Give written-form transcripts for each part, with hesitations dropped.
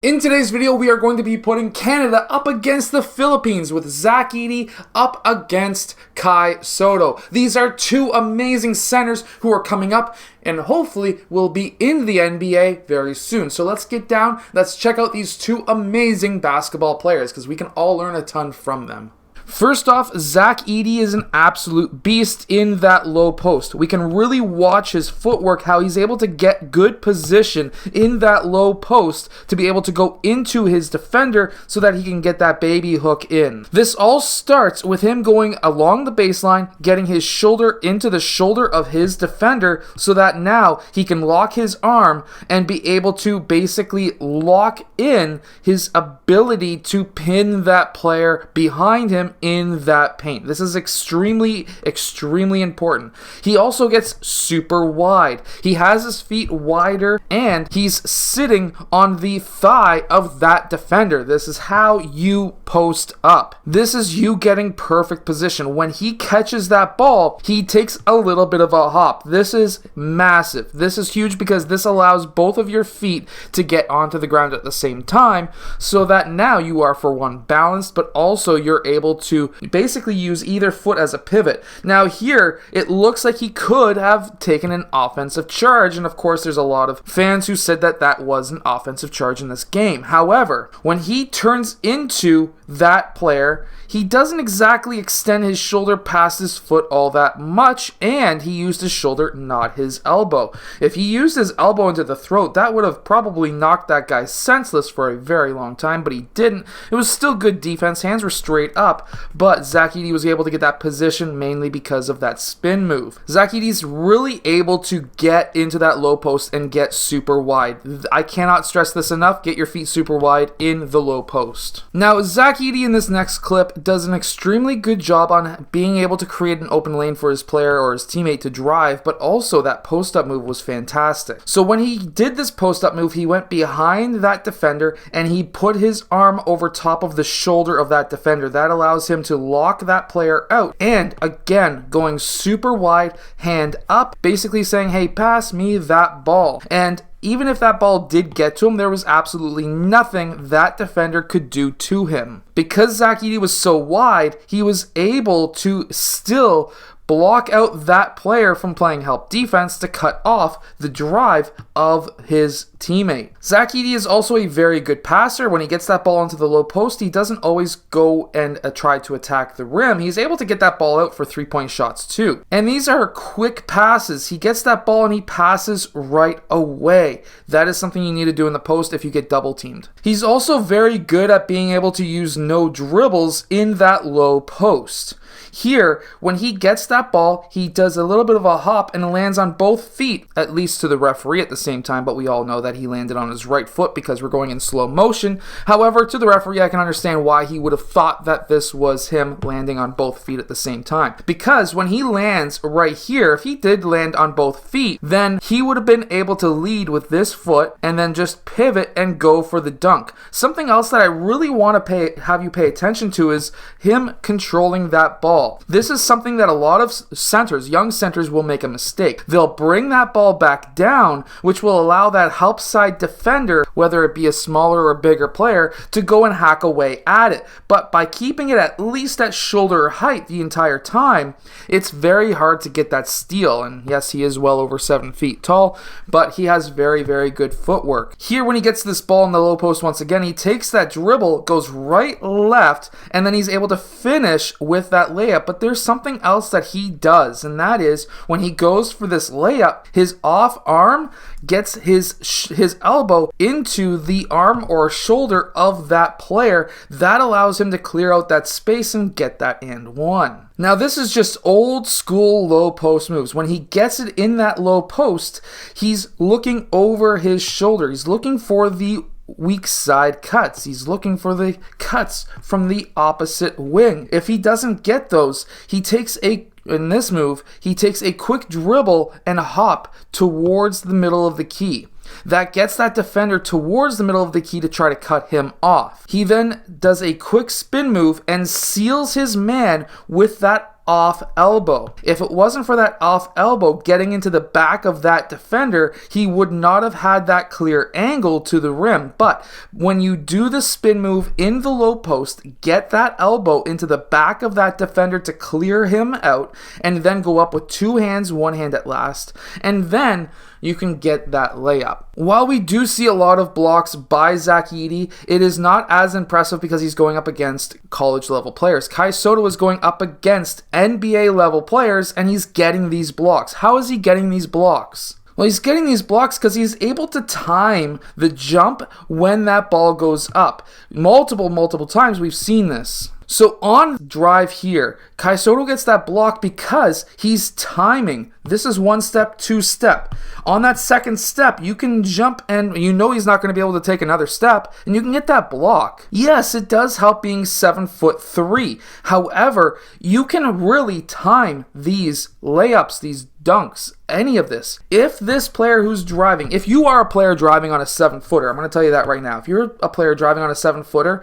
In today's video, we are going to be putting Canada up against the Philippines with Zach Edey up against Kai Sotto. These are two amazing centers who are coming up and hopefully will be in the NBA very soon. So let's get down, let's check out these two amazing basketball players because we can all learn a ton from them. First off, Zach Edey is an absolute beast in that low post. We can really watch his footwork, how he's able to get good position in that low post to be able to go into his defender so that he can get that baby hook in. This all starts with him going along the baseline, getting his shoulder into the shoulder of his defender so that now he can lock his arm and be able to basically lock in his ability to pin that player behind him in that paint. This is extremely important. He also gets super wide. He has his feet wider and he's sitting on the thigh of that defender. This is how you post up. This is you getting perfect position. When he catches that ball, he takes a little bit of a hop. This is massive. This is huge because this allows both of your feet to get onto the ground at the same time so that now you are, for one, balanced, but also you're able to basically use either foot as a pivot. Now here, it looks like he could have taken an offensive charge, and of course there's a lot of fans who said that that was an offensive charge in this game. However, when he turns into that player, he doesn't exactly extend his shoulder past his foot all that much, and he used his shoulder, not his elbow. If he used his elbow into the throat, that would have probably knocked that guy senseless for a very long time, but he didn't. It was still good defense. Hands were straight up, but Zach Edey was able to get that position mainly because of that spin move. Zach Edey's really able to get into that low post and get super wide. I cannot stress this enough. Get your feet super wide in the low post. Now, Zach Edey in this next clip does an extremely good job on being able to create an open lane for his player or his teammate to drive, but also that post-up move was fantastic. So when he did this post-up move, he went behind that defender and he put his arm over top of the shoulder of that defender. That allows him to lock that player out. And again, going super wide, hand up, basically saying, hey, pass me that ball. And even if that ball did get to him, there was absolutely nothing that defender could do to him. Because Zach Edey was so wide, he was able to still block out that player from playing help defense to cut off the drive of his teammate. Zach Edey is also a very good passer. When he gets that ball into the low post, he doesn't always go and try to attack the rim. He's able to get that ball out for three-point shots too. And these are quick passes. He gets that ball and he passes right away. That is something you need to do in the post if you get double teamed. He's also very good at being able to use no dribbles in that low post. Here, when he gets that ball, he does a little bit of a hop and lands on both feet, at least to the referee at the same time, but we all know that he landed on his right foot because we're going in slow motion. However, to the referee, I can understand why he would have thought that this was him landing on both feet at the same time. Because when he lands right here, if he did land on both feet, then he would have been able to lead with this foot and then just pivot and go for the dunk. Something else that I really want to have you pay attention to is him controlling that ball. This is something that a lot of centers, young centers, will make a mistake. They'll bring that ball back down, which will allow that help side defender, whether it be a smaller or bigger player, to go and hack away at it. But by keeping it at least at shoulder height the entire time, it's very hard to get that steal. And yes, he is well over 7 feet tall, but he has very good footwork. Here, when he gets this ball in the low post once again, he takes that dribble, goes right, left, and then he's able to finish with that layup. But there's something else that he does, and that is when he goes for this layup, his off arm gets his elbow into the arm or shoulder of that player. That allows him to clear out that space and get that and one. Now, this is just old school low post moves. When he gets it in that low post, he's looking over his shoulder. He's looking for the weak side cuts. He's looking for the cuts from the opposite wing. If he doesn't get those, in this move, he takes a quick dribble and a hop towards the middle of the key. That gets that defender towards the middle of the key to try to cut him off. He then does a quick spin move and seals his man with that off elbow. If it wasn't for that off elbow getting into the back of that defender, he would not have had that clear angle to the rim. But when you do the spin move in the low post, get that elbow into the back of that defender to clear him out, and then go up with two hands, one hand at last, and then you can get that layup. While we do see a lot of blocks by Zach Edey, it is not as impressive because he's going up against college level players. Kai Sotto is going up against NBA level players, and he's getting these blocks. How is he getting these blocks? Well, he's getting these blocks because he's able to time the jump when that ball goes up. Multiple times we've seen this. So on drive here, Kai Sotto gets that block because he's timing. This is one step, two step. On that second step, you can jump and you know he's not going to be able to take another step, and you can get that block. Yes, it does help being 7'3". However, you can really time these layups, these dunks, any of this. If this player who's driving, if you are a player driving on a 7-footer, I'm going to tell you that right now. If you're a player driving on a 7-footer,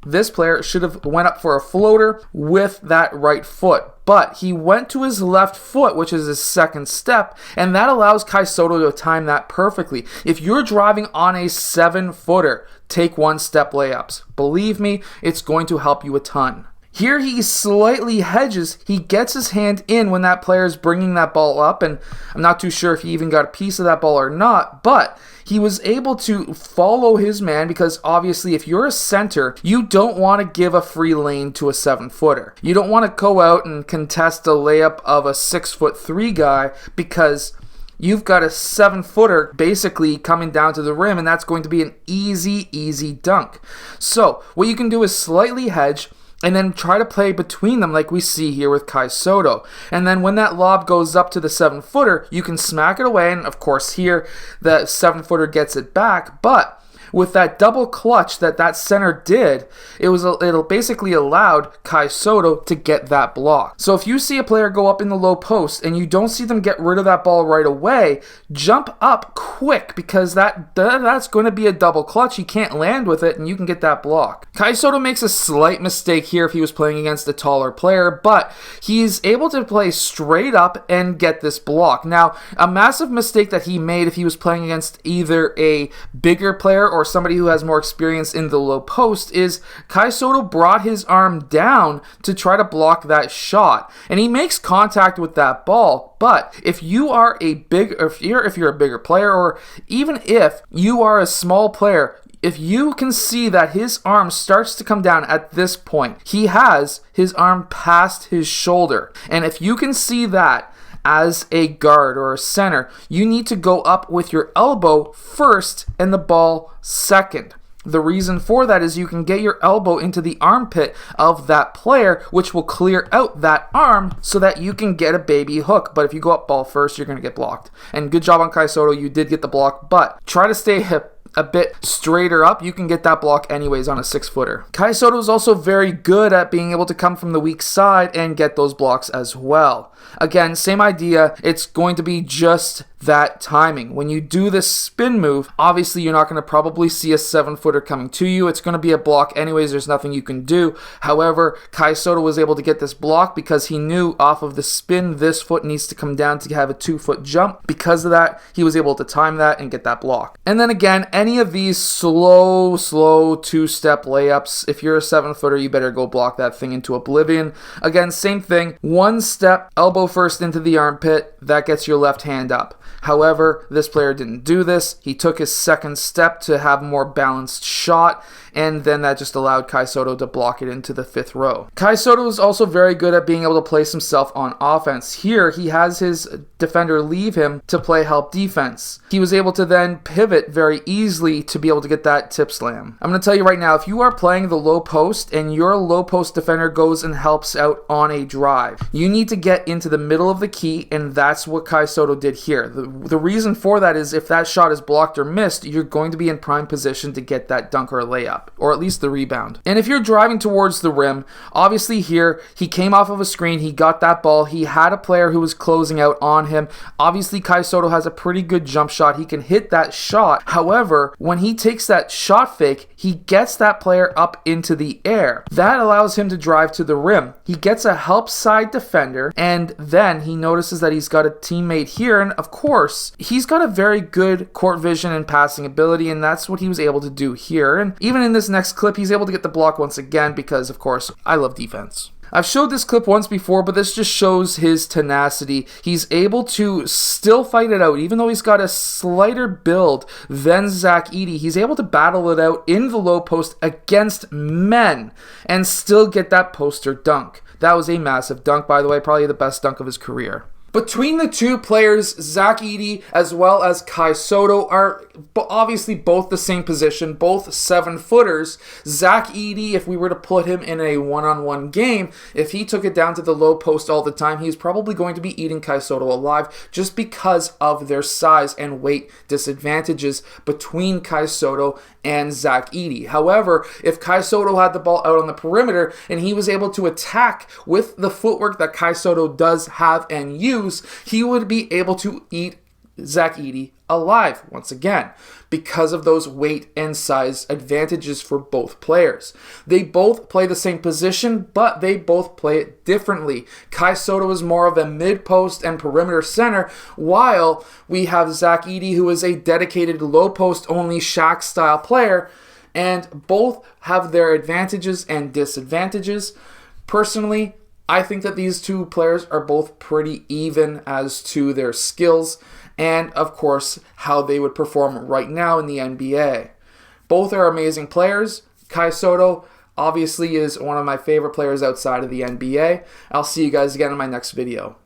this player should have went up for a floater with that right foot. But he went to his left foot, which is his second step, and that allows Kai Sotto to time that perfectly. If you're driving on a 7-footer, take one-step layups. Believe me, it's going to help you a ton. Here he slightly hedges. He gets his hand in when that player is bringing that ball up, and I'm not too sure if he even got a piece of that ball or not, but he was able to follow his man because obviously if you're a center, you don't want to give a free lane to a 7-footer. You don't want to go out and contest a layup of a 6'3" guy because you've got a 7-footer basically coming down to the rim, and that's going to be an easy dunk. So what you can do is slightly hedge and then try to play between them like we see here with Kai Sotto. And then when that lob goes up to the 7-footer, you can smack it away, and of course here the 7-footer gets it back, but with that double clutch that center did, it'll basically allowed Kai Sotto to get that block. So if you see a player go up in the low post and you don't see them get rid of that ball right away, jump up quick because that's going to be a double clutch. He can't land with it and you can get that block. Kai Sotto makes a slight mistake here if he was playing against a taller player, but he's able to play straight up and get this block. Now, a massive mistake that he made if he was playing against either a bigger player or somebody who has more experience in the low post is Kai Sotto brought his arm down to try to block that shot, and he makes contact with that ball. But if you're a bigger player, or even if you are a small player, if you can see that his arm starts to come down at this point, he has his arm past his shoulder, and if you can see that as a guard or a center, you need to go up with your elbow first and the ball second. The reason for that is you can get your elbow into the armpit of that player, which will clear out that arm so that you can get a baby hook. But if you go up ball first, you're going to get blocked. And good job on Kai Sotto, you did get the block, but try to stay a bit straighter up. You can get that block anyways on a 6-footer. Kai Sotto is also very good at being able to come from the weak side and get those blocks as well. Again, same idea. It's going to be just that timing. When you do this spin move, obviously you're not going to probably see a 7-footer coming to you. It's going to be a block anyways. There's nothing you can do. However, Kai Sotto was able to get this block because he knew off of the spin this foot needs to come down to have a 2-foot jump. Because of that, he was able to time that and get that block. And then again, any of these slow 2-step layups, if you're a 7-footer, you better go block that thing into oblivion. Again, same thing. 1 step, elbow first into the armpit, that gets your left hand up. However, this player didn't do this. He took his second step to have a more balanced shot, and then that just allowed Kai Sotto to block it into the 5th row. Kai Sotto is also very good at being able to place himself on offense. Here, he has his defender leave him to play help defense. He was able to then pivot very easily to be able to get that tip slam. I'm going to tell you right now, if you are playing the low post and your low post defender goes and helps out on a drive, you need to get into the middle of the key, and that's what Kai Sotto did here. The reason for that is if that shot is blocked or missed, you're going to be in prime position to get that dunk or layup, or at least the rebound. And if you're driving towards the rim, obviously here, he came off of a screen, he got that ball, he had a player who was closing out on him. Obviously, Kai Sotto has a pretty good jump shot. He can hit that shot. However, However, when he takes that shot fake, he gets that player up into the air. That allows him to drive to the rim. He gets a help side defender, and then he notices that he's got a teammate here, and of course, he's got a very good court vision and passing ability, and that's what he was able to do here. And even in this next clip, he's able to get the block once again because, of course, I love defense. I've showed this clip once before, but this just shows his tenacity. He's able to still fight it out, even though he's got a slighter build than Zach Edey. He's able to battle it out in the low post against men and still get that poster dunk. That was a massive dunk, by the way, probably the best dunk of his career. Between the two players, Zach Edey as well as Kai Sotto are obviously both the same position, both 7-footers. Zach Edey, if we were to put him in a one-on-one game, if he took it down to the low post all the time, he's probably going to be eating Kai Sotto alive just because of their size and weight disadvantages between Kai Sotto and Zach Edey. However, if Kai Sotto had the ball out on the perimeter and he was able to attack with the footwork that Kai Sotto does have and use, he would be able to eat Zach Edey alive once again because of those weight and size advantages for both players. They both play the same position, but they both play it differently. Kai Sotto is more of a mid-post and perimeter center, while we have Zach Edey, who is a dedicated low-post only Shaq-style player, and both have their advantages and disadvantages. Personally, I think that these two players are both pretty even as to their skills and, of course, how they would perform right now in the NBA. Both are amazing players. Kai Sotto obviously is one of my favorite players outside of the NBA. I'll see you guys again in my next video.